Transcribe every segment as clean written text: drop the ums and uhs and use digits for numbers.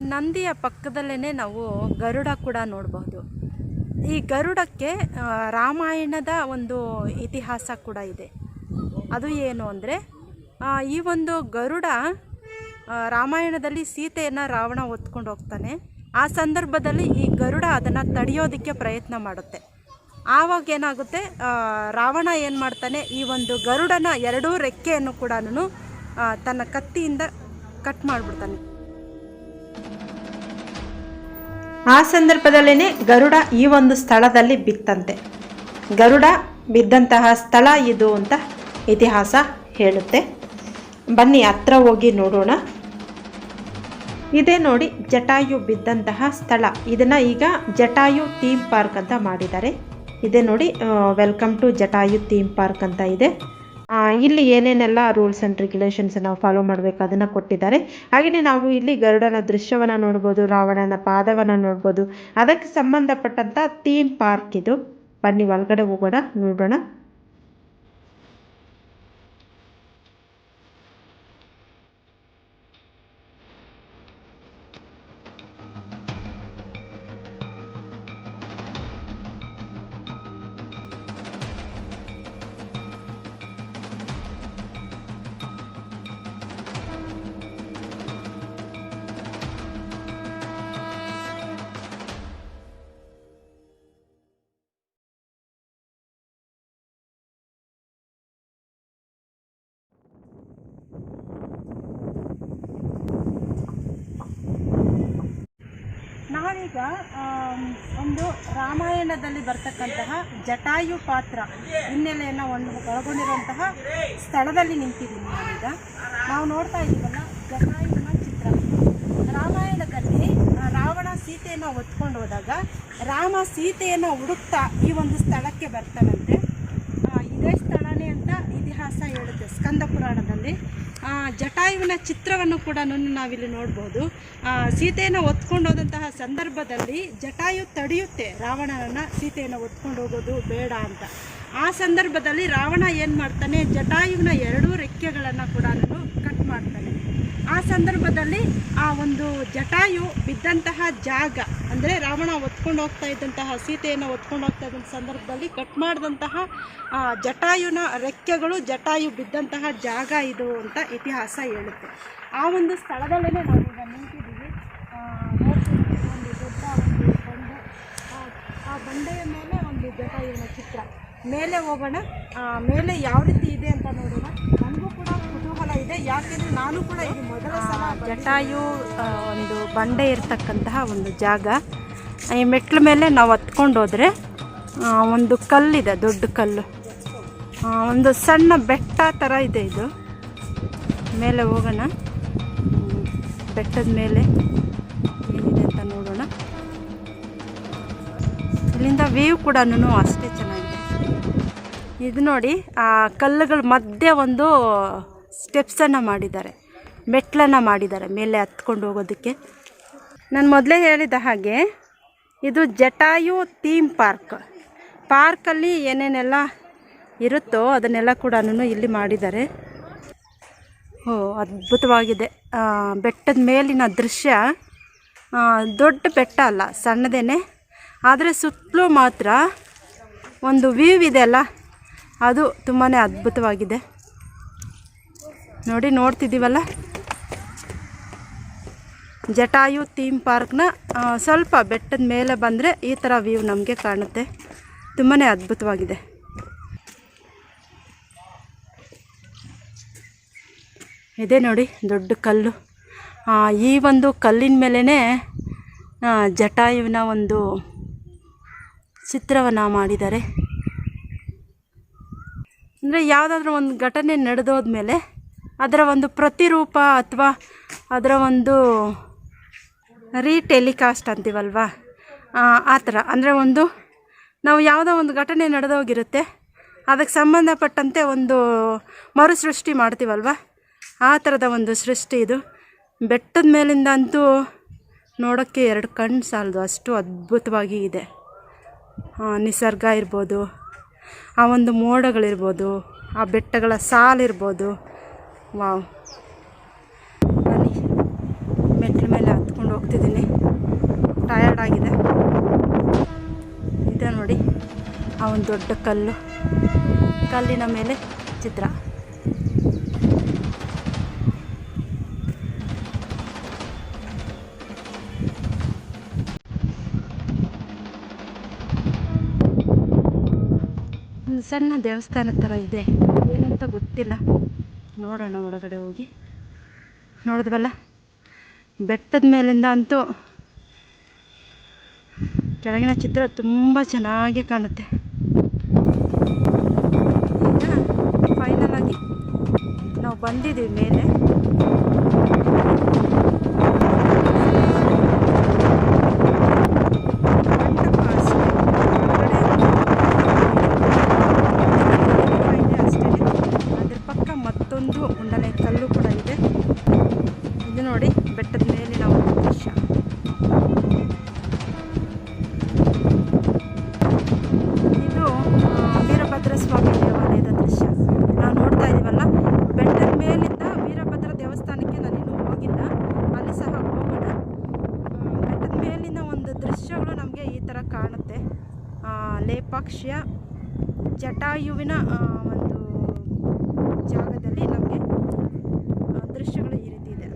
ನಂದಿಯ ಪಕ್ಕದಲ್ಲೇ ನಾವು ಗರುಡ ಕೂಡ ನೋಡಬಹುದು. ಈ ಗರುಡಕ್ಕೆ ರಾಮಾಯಣದ ಒಂದು ಇತಿಹಾಸ ಕೂಡ ಇದೆ. ಅದು ಏನು ಅಂದರೆ, ಈ ಒಂದು ಗರುಡ ರಾಮಾಯಣದಲ್ಲಿ ಸೀತೆಯನ್ನು ರಾವಣ ಹೊತ್ಕೊಂಡು ಹೋಗ್ತಾನೆ. ಆ ಸಂದರ್ಭದಲ್ಲಿ ಈ ಗರುಡ ಅದನ್ನು ತಡೆಯೋದಕ್ಕೆ ಪ್ರಯತ್ನ ಮಾಡುತ್ತೆ. ಆವಾಗ ಏನಾಗುತ್ತೆ, ರಾವಣ ಏನು ಮಾಡ್ತಾನೆ, ಈ ಒಂದು ಗರುಡನ ಎರಡೂ ರೆಕ್ಕೆಯನ್ನು ಕೂಡ ತನ್ನ ಕತ್ತಿಯಿಂದ ಕಟ್ ಮಾಡಿಬಿಡ್ತಾನೆ. ಆ ಸಂದರ್ಭದಲ್ಲೇ ಗರುಡ ಈ ಒಂದು ಸ್ಥಳದಲ್ಲಿ ಬಿತ್ತಂತೆ. ಗರುಡ ಬಿದ್ದಂತಹ ಸ್ಥಳ ಇದು ಅಂತ ಇತಿಹಾಸ ಹೇಳುತ್ತೆ. ಬನ್ನಿ ಹತ್ರ ಹೋಗಿ ನೋಡೋಣ. ಇದೇ ನೋಡಿ ಜಟಾಯು ಬಿದ್ದಂತಹ ಸ್ಥಳ. ಇದನ್ನು ಈಗ ಜಟಾಯು ಥೀಮ್ ಪಾರ್ಕ್ ಅಂತ ಮಾಡಿದ್ದಾರೆ. ಇದೇ ನೋಡಿ welcome to Jatayu theme park ಅಂತ ಇದೆ. ಇಲ್ಲಿ ಏನೇನೆಲ್ಲ ರೂಲ್ಸ್ ಆ್ಯಂಡ್ ರೆಗ್ಯುಲೇಷನ್ಸ್ ನಾವು ಫಾಲೋ ಮಾಡಬೇಕು ಅದನ್ನು ಕೊಟ್ಟಿದ್ದಾರೆ. ಹಾಗೆಯೇ ನಾವು ಇಲ್ಲಿ ಗರುಡನ ದೃಶ್ಯವನ್ನು ನೋಡ್ಬೋದು, ರಾವಣನ ಪಾದವನ್ನು ನೋಡ್ಬೋದು. ಅದಕ್ಕೆ ಸಂಬಂಧಪಟ್ಟಂಥ ಥೀಮ್ ಪಾರ್ಕ್ ಇದು. ಬನ್ನಿ ಒಳಗಡೆ ಹೋಗೋಣ, ನೋಡೋಣ. ನಾವೀಗ ಒಂದು ರಾಮಾಯಣದಲ್ಲಿ ಬರ್ತಕ್ಕಂತಹ ಜಟಾಯು ಪಾತ್ರ ಹಿನ್ನೆಲೆಯನ್ನು ಒಳಗೊಂಡಿರುವಂತಹ ಸ್ಥಳದಲ್ಲಿ ನಿಂತಿದ್ದೀನಿ. ನಾವೀಗ ನಾವು ನೋಡ್ತಾ ಇದ್ದೀವಲ್ಲ ಜಟಾಯುವಿನ ಚಿತ್ರ. ರಾಮಾಯಣದಲ್ಲಿ ರಾವಣ ಸೀತೆಯನ್ನು ಹೊತ್ಕೊಂಡು ಹೋದಾಗ ರಾಮ ಸೀತೆಯನ್ನು ಹುಡುಕ್ತಾ ಈ ಒಂದು ಸ್ಥಳಕ್ಕೆ ಬರ್ತಾನಂತೆ. ಇದೇ ಸ್ಥಳನೇ ಅಂತ ಇತಿಹಾಸ ಹೇಳುತ್ತೆ ಸ್ಕಂದ ಪುರಾಣದಲ್ಲಿ. ಜಟಾಯುವಿನ ಚಿತ್ರವನ್ನು ಕೂಡ ನಾವಿಲ್ಲಿ ನೋಡ್ಬೋದು. ಸೀತೆಯನ್ನು ಹೊತ್ಕೊಂಡು ಹೋದಂತಹ ಸಂದರ್ಭದಲ್ಲಿ ಜಟಾಯು ತಡೆಯುತ್ತೆ ರಾವಣನನ್ನು, ಸೀತೆಯನ್ನು ಹೊತ್ಕೊಂಡು ಹೋಗೋದು ಬೇಡ ಅಂತ. ಆ ಸಂದರ್ಭದಲ್ಲಿ ರಾವಣ ಏನು ಮಾಡ್ತಾನೆ, ಜಟಾಯುವಿನ ಎರಡೂ ರೆಕ್ಕೆಗಳನ್ನು ಕೂಡ ಕಟ್ ಮಾಡ್ತಾನೆ. ಆ ಸಂದರ್ಭದಲ್ಲಿ ಆ ಒಂದು ಜಟಾಯು ಬಿದ್ದಂತಹ ಜಾಗ, ಅಂದರೆ ರಾವಣ ಹೊತ್ಕೊಂಡು ಹೋಗ್ತಾ ಇದ್ದಂತಹ ಸೀತೆಯನ್ನು ಹೊತ್ಕೊಂಡು ಹೋಗ್ತಾ ಇದ್ದಂಥ ಸಂದರ್ಭದಲ್ಲಿ ಕಟ್ ಮಾಡಿದಂತಹ ಜಟಾಯುನ ರೆಕ್ಕೆಗಳು ಜಟಾಯು ಬಿದ್ದಂತಹ ಜಾಗ ಇದು ಅಂತ ಇತಿಹಾಸ ಹೇಳುತ್ತೆ. ಆ ಒಂದು ಸ್ಥಳದಲ್ಲೇ ನಾವು ಈಗ ನಿಂತಿದ್ದೀವಿ. ನೋಡ್ತಿದ್ದೀವಿ ಒಂದು ದೊಡ್ಡ ಒಂದು ಬಂಡೆ. ಆ ಬಂಡೆಯ ಮೇಲೆ ಒಂದು ಜಟಾಯುವಿನ ಚಿತ್ರ. ಮೇಲೆ ಹೋಗೋಣ, ಮೇಲೆ ಯಾವ ರೀತಿ ಇದೆ ಅಂತ ನೋಡೋಣ. ನನಗೂ ಕೂಡ ಕುತೂಹಲ ಇದೆ, ಯಾಕೆಂದರೆ ನಾನು ಕೂಡ ಇದು ಮೊದಲ ಸಲ. ಜಟಾಯು ಒಂದು ಬಂಡೆ ಇರ್ತಕ್ಕಂತಹ ಒಂದು ಜಾಗ. ಈ ಮೆಟ್ಲ ಮೇಲೆ ನಾವು ಹತ್ಕೊಂಡು ಹೋದರೆ ಒಂದು ಕಲ್ಲಿದೆ, ದೊಡ್ಡ ಕಲ್ಲು, ಒಂದು ಸಣ್ಣ ಬೆಟ್ಟ ಥರ ಇದೆ. ಇದು ಮೇಲೆ ಹೋಗೋಣ, ಬೆಟ್ಟದ ಮೇಲೆ ಏನಿದೆ ಅಂತ ನೋಡೋಣ. ಇಲ್ಲಿಂದ ವ್ಯೂ ಕೂಡ ಅಷ್ಟೇ ಚೆನ್ನಾಗಿದೆ. ಇದು ನೋಡಿ, ಆ ಕಲ್ಲುಗಳ ಮಧ್ಯೆ ಒಂದು ಸ್ಟೆಪ್ಸನ್ನು ಮಾಡಿದ್ದಾರೆ, ಮೆಟ್ಲನ್ನು ಮಾಡಿದ್ದಾರೆ ಮೇಲೆ ಹತ್ಕೊಂಡು ಹೋಗೋದಕ್ಕೆ. ನಾನು ಮೊದಲೇ ಹೇಳಿದ ಹಾಗೆ ಇದು ಜಟಾಯು ಥೀಮ್ ಪಾರ್ಕ್. ಪಾರ್ಕಲ್ಲಿ ಏನೇನೆಲ್ಲ ಇರುತ್ತೋ ಅದನ್ನೆಲ್ಲ ಕೂಡ ಇಲ್ಲಿ ಮಾಡಿದ್ದಾರೆ. ಅದ್ಭುತವಾಗಿದೆ. ಬೆಟ್ಟದ ಮೇಲಿನ ದೃಶ್ಯ, ದೊಡ್ಡ ಬೆಟ್ಟ ಅಲ್ಲ, ಸಣ್ಣದೇನೆ, ಆದರೆ ಸುತ್ತಲೂ ಮಾತ್ರ ಒಂದು ವ್ಯೂ ಇದೆ ಅಲ್ಲ, ಅದು ತುಂಬಾ ಅದ್ಭುತವಾಗಿದೆ. ನೋಡಿ, ನೋಡ್ತಿದ್ದೀವಲ್ಲ ಜಟಾಯು ಥೀಮ್ ಪಾರ್ಕ್ನ ಸ್ವಲ್ಪ ಬೆಟ್ಟದ ಮೇಲೆ ಬಂದರೆ ಈ ಥರ ವ್ಯೂ ನಮಗೆ ಕಾಣುತ್ತೆ. ತುಂಬಾ ಅದ್ಭುತವಾಗಿದೆ. ಇದೇ ನೋಡಿ ದೊಡ್ಡ ಕಲ್ಲು. ಈ ಒಂದು ಕಲ್ಲಿನ ಮೇಲೇ ಜಟಾಯುವಿನ ಒಂದು ಚಿತ್ರವನ್ನು ಮಾಡಿದ್ದಾರೆ. ಅಂದರೆ ಯಾವುದಾದ್ರೂ ಒಂದು ಘಟನೆ ನಡೆದೋದ್ಮೇಲೆ ಅದರ ಒಂದು ಪ್ರತಿರೂಪ ಅಥವಾ ಅದರ ಒಂದು ರೀಟೆಲಿಕಾಸ್ಟ್ ಅಂತೀವಲ್ವ, ಆ ಥರ. ಅಂದರೆ ಒಂದು ನಾವು ಯಾವುದೋ ಒಂದು ಘಟನೆ ನಡೆದೋಗಿರುತ್ತೆ, ಅದಕ್ಕೆ ಸಂಬಂಧಪಟ್ಟಂತೆ ಒಂದು ಮರುಸೃಷ್ಟಿ ಮಾಡ್ತೀವಲ್ವ, ಆ ಥರದ ಒಂದು ಸೃಷ್ಟಿ ಇದು. ಬೆಟ್ಟದ ಮೇಲಿಂದ ಅಂತೂ ನೋಡೋಕ್ಕೆ ಎರಡು ಕಣ್ಣು ಸಾಲದು, ಅಷ್ಟು ಅದ್ಭುತವಾಗಿ ಇದೆ. ನಿಸರ್ಗ ಇರ್ಬೋದು, ಆ ಒಂದು ಮೋಡಗಳಿರ್ಬೋದು, ಆ ಬೆಟ್ಟಗಳ ಸಾಲಿರ್ಬೋದು. ವಾವ್, ಬನ್ನಿ ಮೆಟ್ಲ ಮೇಲೆ ಹತ್ಕೊಂಡು ಹೋಗ್ತಿದ್ದೀನಿ, ಟಯರ್ಡ್ ಆಗಿದೆ. ಇದೆ ನೋಡಿ ಆ ಒಂದು ದೊಡ್ಡ ಕಲ್ಲಿನ ಮೇಲೆ ಚಿತ್ರ. ಒಂದು ಸಣ್ಣ ದೇವಸ್ಥಾನ ಥರ ಇದೆ, ಏನಂತ ಗೊತ್ತಿಲ್ಲ. ನೋಡೋಣ ಒಳಗಡೆ ಹೋಗಿ. ನೋಡಿದ್ವಲ್ಲ, ಬೆಟ್ಟದ ಮೇಲಿಂದ ಅಂತೂ ಕೆಳಗಿನ ಚಿತ್ರ ತುಂಬ ಚೆನ್ನಾಗಿ ಕಾಣುತ್ತೆ. ಈಗ ಫೈನಲ್ ಆಗಿ ನಾವು ಬಂದಿದ್ದೀವಿ ಮೇಲೆ. ಅದ್ರ ಪಕ್ಕ ಮತ್ತೊಂದು ಉಂಡನೆ ಕಲ್ಲು ಕೂಡ ಇದೆ. ಇದು ನೋಡಿ ಬೆಟ್ಟದ ಮೇಲೆ ನಾವು ದೃಶ್ಯ. ಇದು ವೀರಭದ್ರ ಸ್ವಾಮಿ ದೇವಾಲಯದ ದೃಶ್ಯ ನಾವು ನೋಡ್ತಾ ಇದ್ದೀವಲ್ಲ. ಬೆಟ್ಟದ ಮೇಲಿಂದ ವೀರಭದ್ರ ದೇವಸ್ಥಾನಕ್ಕೆ ನಾನು ಇನ್ನೂ ಹೋಗಿಲ್ಲ, ಅಲ್ಲಿ ಸಹ ಹೋಗೋಣ. ಬೆಟ್ಟದ ಮೇಲಿನ ಒಂದು ದೃಶ್ಯಗಳು ನಮಗೆ ಈ ಥರ ಕಾಣುತ್ತೆ. ಲೇಪಾಕ್ಷಿಯ ಜಟಾಯುವಿನ ಒಂದು ಜಾಗದಲ್ಲಿ ನಮಗೆ ದೃಶ್ಯಗಳು ಈ ರೀತಿ ಇದೆ.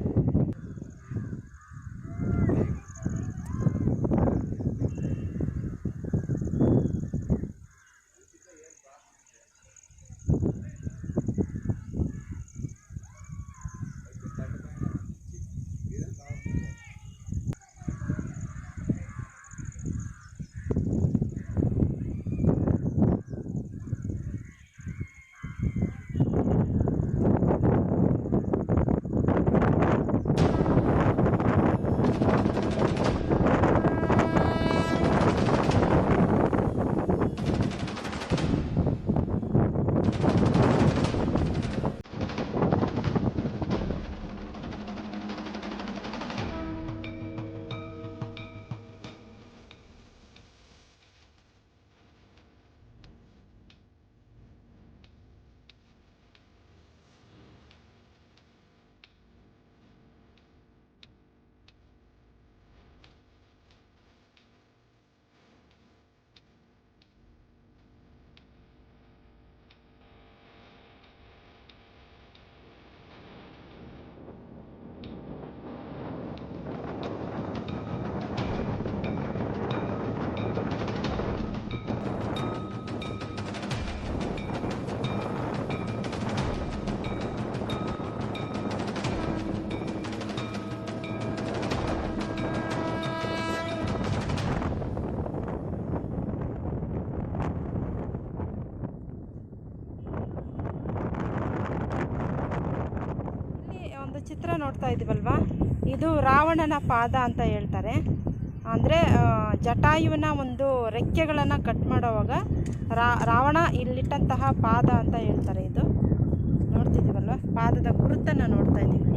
ಚಿತ್ರ ನೋಡ್ತಾ ಇದ್ದೀವಲ್ವಾ, ಇದು ರಾವಣನ ಪಾದ ಅಂತ ಹೇಳ್ತಾರೆ. ಅಂದರೆ ಜಟಾಯುವಿನ ಒಂದು ರೆಕ್ಕೆಗಳನ್ನು ಕಟ್ ಮಾಡೋವಾಗ ರಾವಣ ಇಲ್ಲಿಟ್ಟಂತಹ ಪಾದ ಅಂತ ಹೇಳ್ತಾರೆ. ಇದು ನೋಡ್ತಿದ್ದೀವಲ್ವ, ಪಾದದ ಗುರುತನ್ನು ನೋಡ್ತಾ ಇದ್ದೀವಿ.